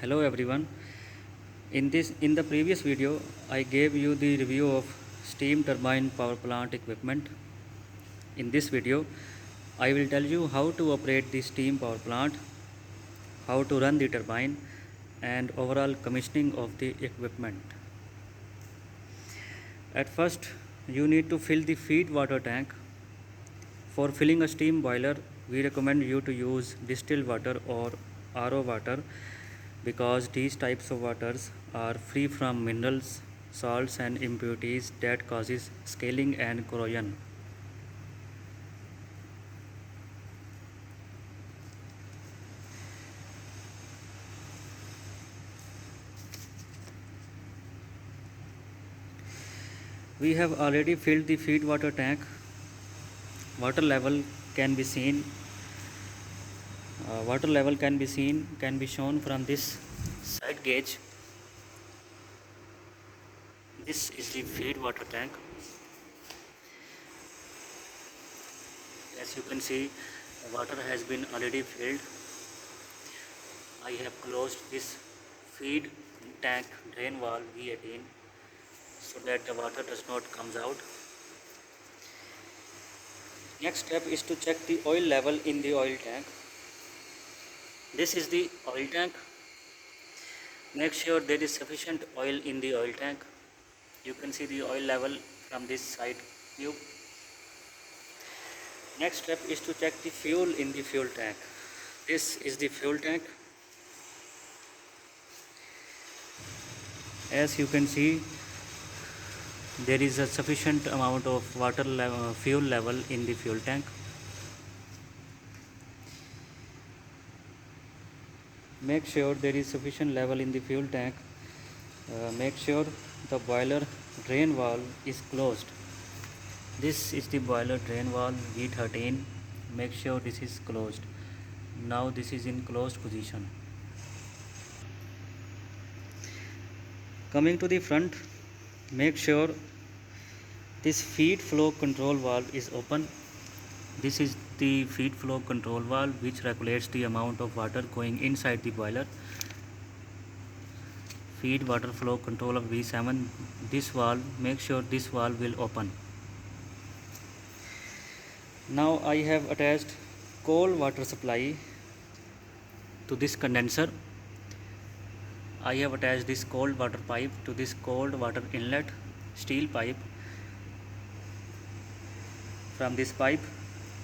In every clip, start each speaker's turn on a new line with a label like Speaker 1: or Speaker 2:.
Speaker 1: Hello everyone. In the previous video I gave you the review of steam turbine power plant equipment. In this video I will tell you how to operate the steam power plant, how to run the turbine and overall commissioning of the equipment. At first you need to fill the feed water tank. For filling a steam boiler we recommend you to use distilled water or RO water because these types of waters are free from minerals, salts and impurities that causes scaling and corrosion. We have already filled the feed water tank. Water level can be seen. Can be shown from this side gauge. This is the feed water tank. As you can see, water has been already filled. I have closed this feed tank drain valve V18 so that the water does not comes out. Next step is to check the oil level in the oil tank. This is the oil tank. Make sure there is sufficient oil in the oil tank. You can see the oil level from this side view. Next step is to check the fuel in the fuel tank. This is the fuel tank. As you can see, there is a sufficient amount of fuel level in the fuel tank. Make sure there is sufficient level in the fuel tank. Make sure the boiler drain valve is closed. This is the boiler drain valve V13. Make sure this is closed. Now this is in closed position. Coming to the front, make sure this feed flow control valve is open. This is the feed flow control valve which regulates the amount of water going inside the boiler. Feed water flow control of V7. This valve, make sure this valve will open. Now I have attached cold water supply to this condenser. I have attached this cold water pipe to this cold water inlet steel pipe. From this pipe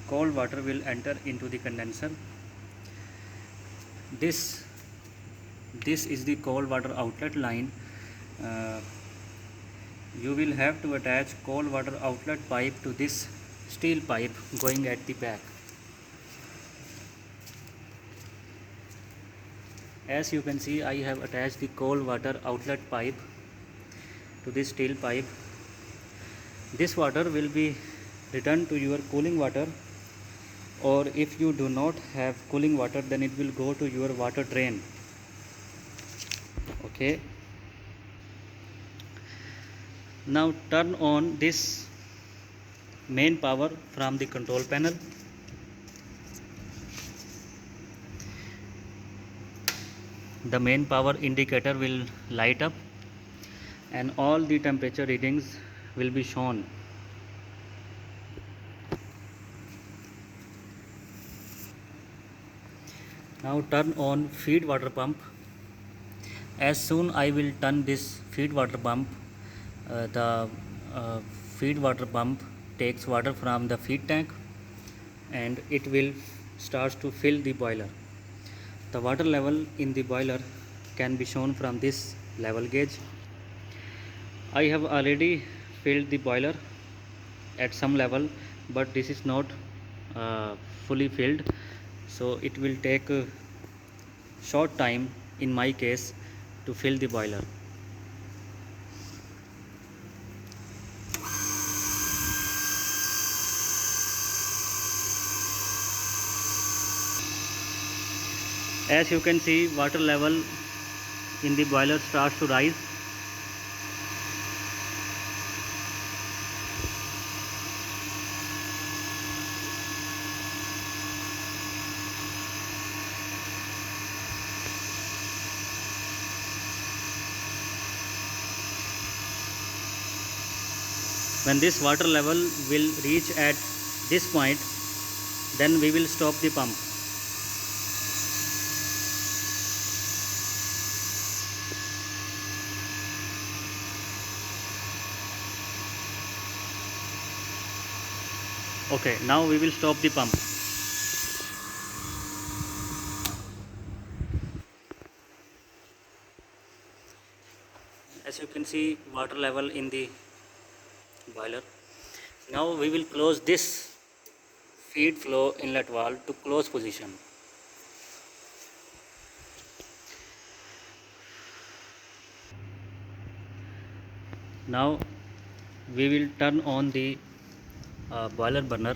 Speaker 1: cold water will enter into the condenser. This is the cold water outlet line. You will have to attach cold water outlet pipe to this steel pipe going at the back. As you can see, I have attached the cold water outlet pipe to this steel pipe. This water will be returned to your cooling water, or if you do not have cooling water then it will go to your water drain. Okay. Now turn on this main power from the control panel. The main power indicator will light up and all the temperature readings will be shown. Now turn on feed water pump. As soon I will turn this feed water pump, the feed water pump takes water from the feed tank and it will start to fill the boiler. The water level in the boiler can be shown from this level gauge. I have already filled the boiler at some level, but this is not fully filled, so it will take a short time in my case to fill the boiler. As you can see, water level in the boiler starts to rise. When this water level will reach at this point, then we will stop the pump. Okay, now we will stop the pump. As you can see, water level in the boiler. Now we will close this feed flow inlet valve to close position. Now we will turn on the boiler burner.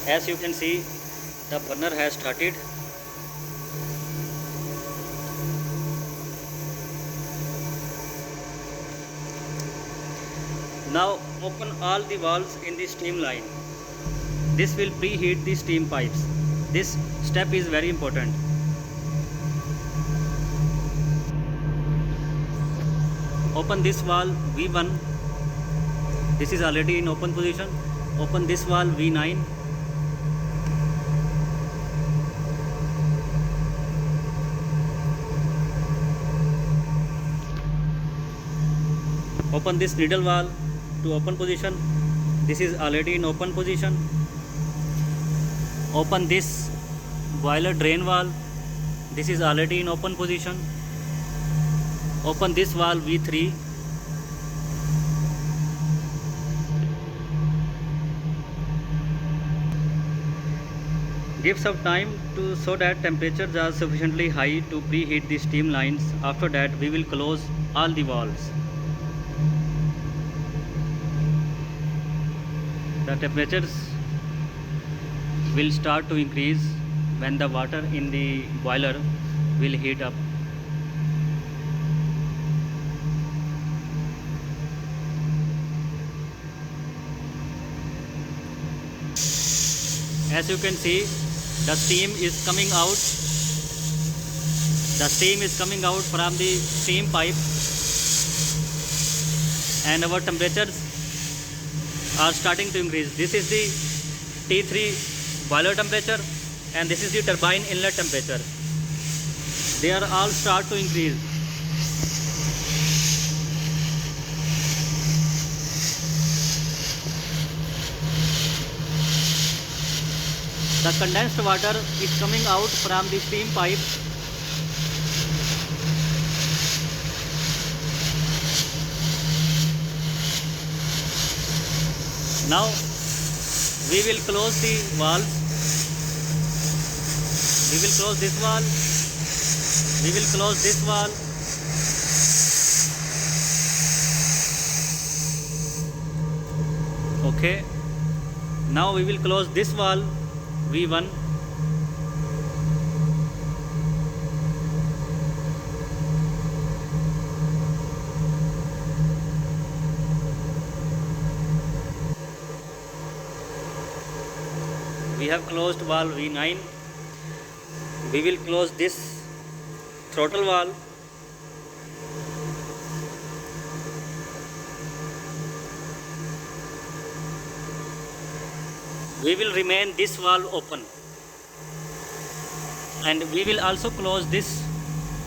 Speaker 1: As you can see, the burner has started. Now open all the valves in the steam line. This will preheat the steam pipes. This step is very important. Open this valve V1. This is already in open position. Open this valve V9. Open this needle valve to open position. This is already in open position. Open this boiler drain valve. This is already in open position. Open this valve V3. Give some time so that temperatures are sufficiently high to preheat the steam lines. After that, we will close all the valves. The temperatures will start to increase when the water in the boiler will heat up. As you can see, the steam is coming out. The steam is coming out from the steam pipe, and our temperatures are starting to increase. This is the T3 boiler temperature, and this is the turbine inlet temperature. They are all start to increase. The condensed water is coming out from the steam pipe. Now we will close the valve. We will close this valve. We will close this valve. Okay. Now we will close this valve V1. We have closed valve V9. We will close this throttle valve. We will remain this valve open, and we will also close this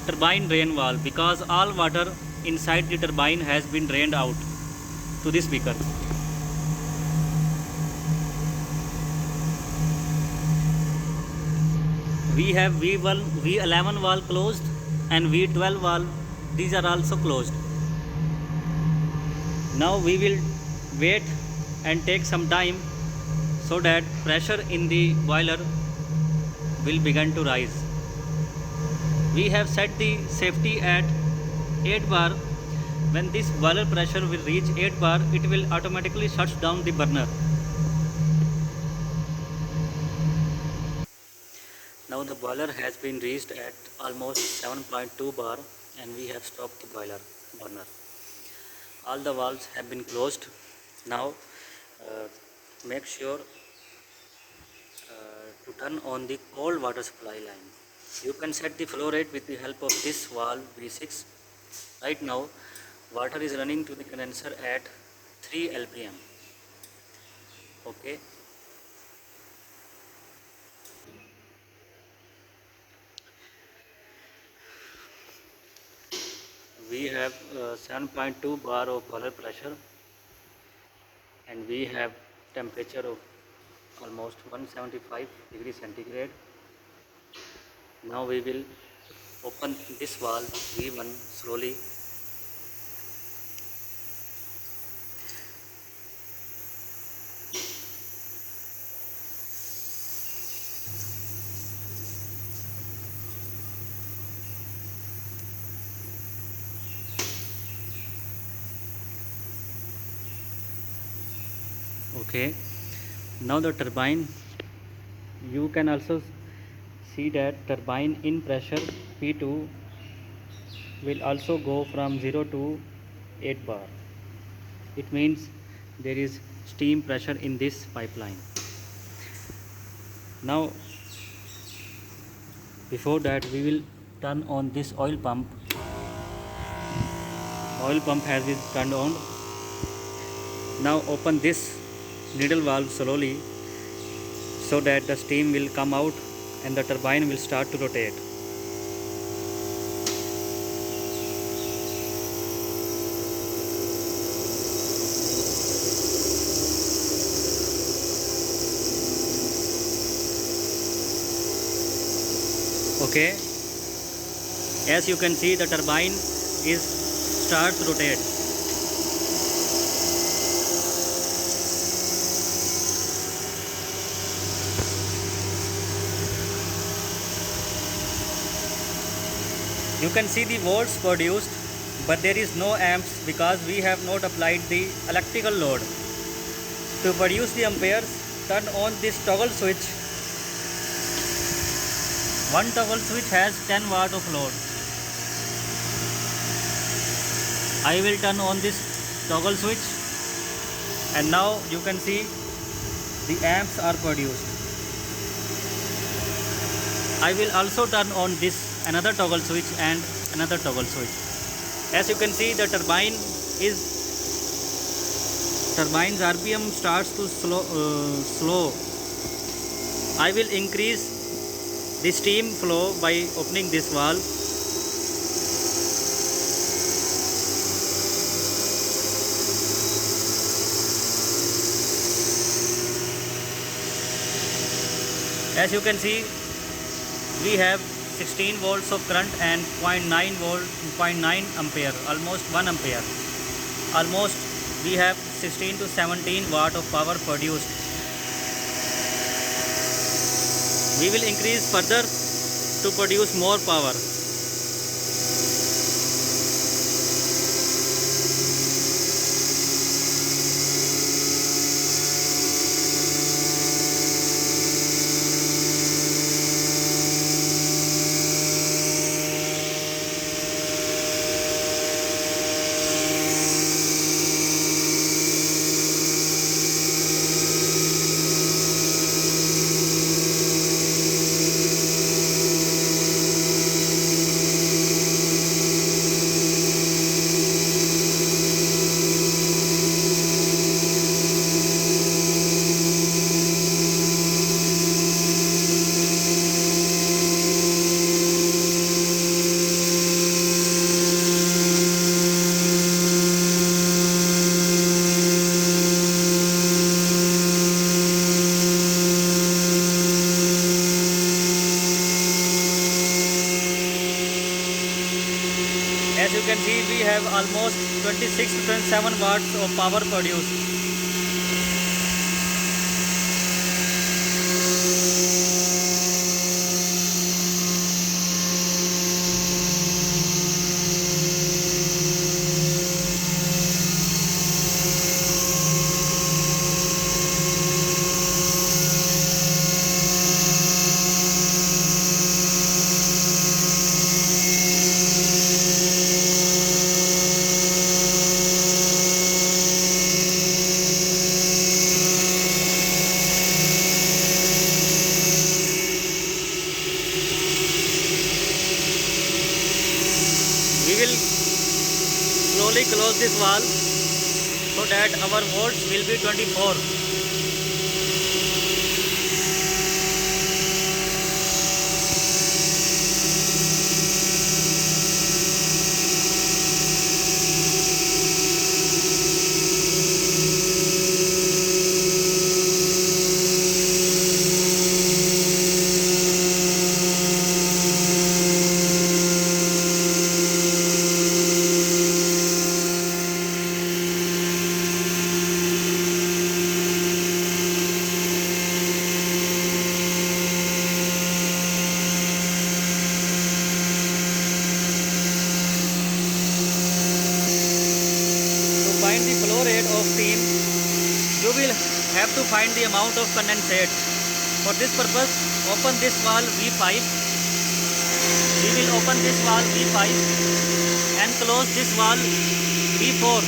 Speaker 1: turbine drain valve, because all water inside the turbine has been drained out to this beaker. We have V11 valve closed and V12 valve, these are also closed. Now we will wait and take some time so that pressure in the boiler will begin to rise. We have set the safety at 8 bar. When this boiler pressure will reach 8 bar, it will automatically shut down the burner. Now the boiler has been reached at almost 7.2 bar, and we have stopped the burner. All the valves have been closed. Now make sure to turn on the cold water supply line. You can set the flow rate with the help of this valve V6. Right now, water is running to the condenser at 3 lpm. Okay. We have 7.2 bar of boiler pressure, and we have temperature of almost 175 degrees centigrade. Now we will open this valve V1 slowly. Okay, now the turbine, you can also see that turbine in pressure P2 will also go from 0 to 8 bar. It means there is steam pressure in this pipeline. Now before that we will turn on this oil pump. Oil pump has been turned on. Now open this needle valve slowly so that the steam will come out and the turbine will start to rotate. Okay, as you can see, the turbine is starts to rotate. You can see the volts produced, but there is no amps because we have not applied the electrical load. To produce the amperes, turn on this toggle switch. One toggle switch has 10 watt of load. I will turn on this toggle switch, and now you can see the amps are produced. I will also turn on this another toggle switch and another toggle switch. As you can see, the turbine's RPM starts to slow. I will increase the steam flow by opening this valve. As you can see, we have 16 volts of current and 0.9 ampere, almost 1 ampere. Almost we have 16 to 17 watt of power produced. We will increase further to produce more power. As you can see, we have almost 26 to 27 watts of power produced. We will slowly close this valve so that our volts will be 24. To find the flow rate of steam, you will have to find the amount of condensate. For this purpose, open this valve V5. We will open this valve V5 and close this valve V4.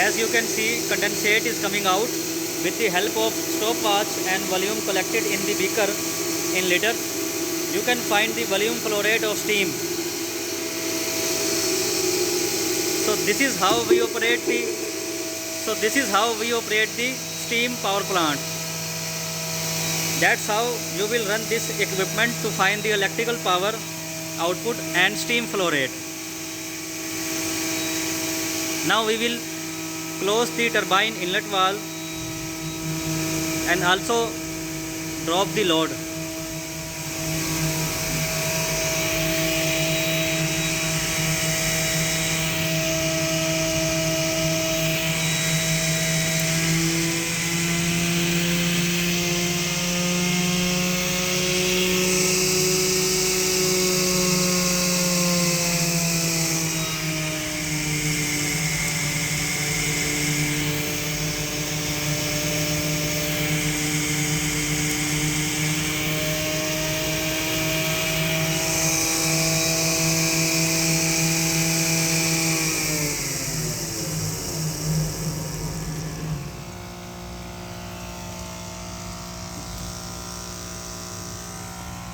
Speaker 1: As you can see, condensate is coming out. With the help of stopwatch and volume collected in the beaker in liters, you can find the volume flow rate of steam. So this is how we operate the steam power plant. That's how you will run this equipment to find the electrical power output and steam flow rate. Now we will close the turbine inlet valve and also drop the load.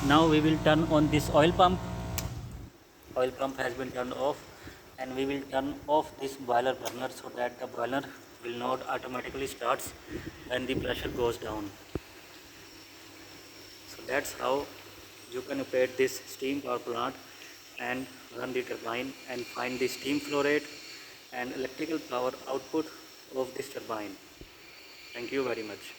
Speaker 1: Now we will turn on this oil pump. Oil pump has been turned off, and we will turn off this boiler burner so that the boiler will not automatically starts when the pressure goes down. So that's how you can operate this steam power plant and run the turbine and find the steam flow rate and electrical power output of this turbine. Thank you very much.